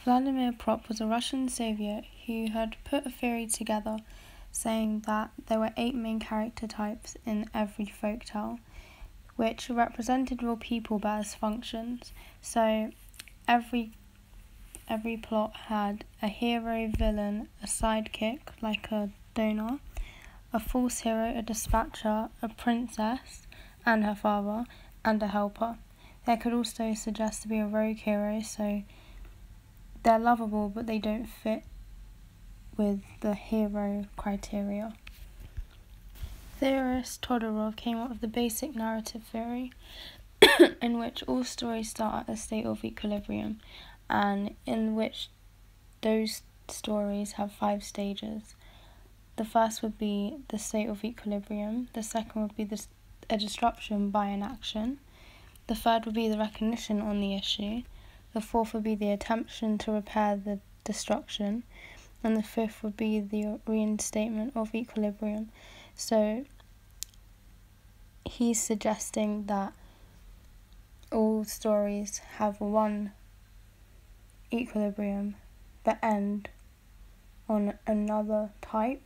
Vladimir Prop was a Russian Soviet who had put a theory together saying that there were 8 main character types in every folktale, which represented real people but as functions. So every plot had a hero, villain, a sidekick like a donor, a false hero, a dispatcher, a princess and her father, and a helper. There could also suggest to be a rogue hero, so they're lovable but they don't fit with the hero criteria. Theorist Todorov came up with the basic narrative theory in which all stories start at a state of equilibrium, and in which those stories have 5 stages. The first would be the state of equilibrium, the second would be a disruption by an action, the third would be the recognition on the issue, the fourth would be the attemption to repair the destruction, and the fifth would be the reinstatement of equilibrium. So he's suggesting that all stories have one equilibrium but end on another type.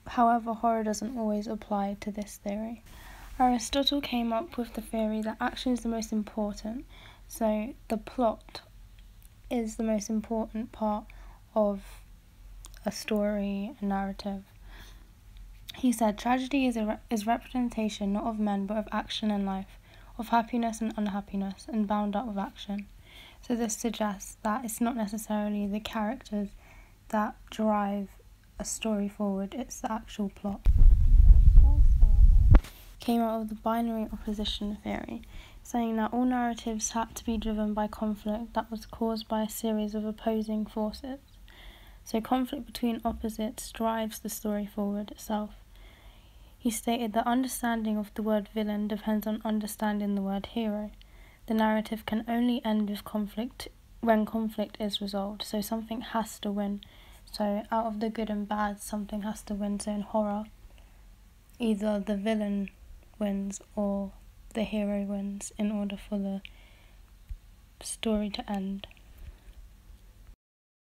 However, horror doesn't always apply to this theory. Aristotle came up with the theory that action is the most important, so the plot is the most important part of a story, a narrative. He said tragedy is representation not of men but of action and life, of happiness and unhappiness, and bound up with action. So this suggests that it's not necessarily the characters that drive a story forward, it's the actual plot. Came out of the binary opposition theory, saying that all narratives had to be driven by conflict that was caused by a series of opposing forces. So conflict between opposites drives the story forward itself. He stated that understanding of the word villain depends on understanding the word hero. The narrative can only end with conflict when conflict is resolved, so something has to win. So out of the good and bad, something has to win. So in horror, either the villain wins or the hero wins in order for the story to end.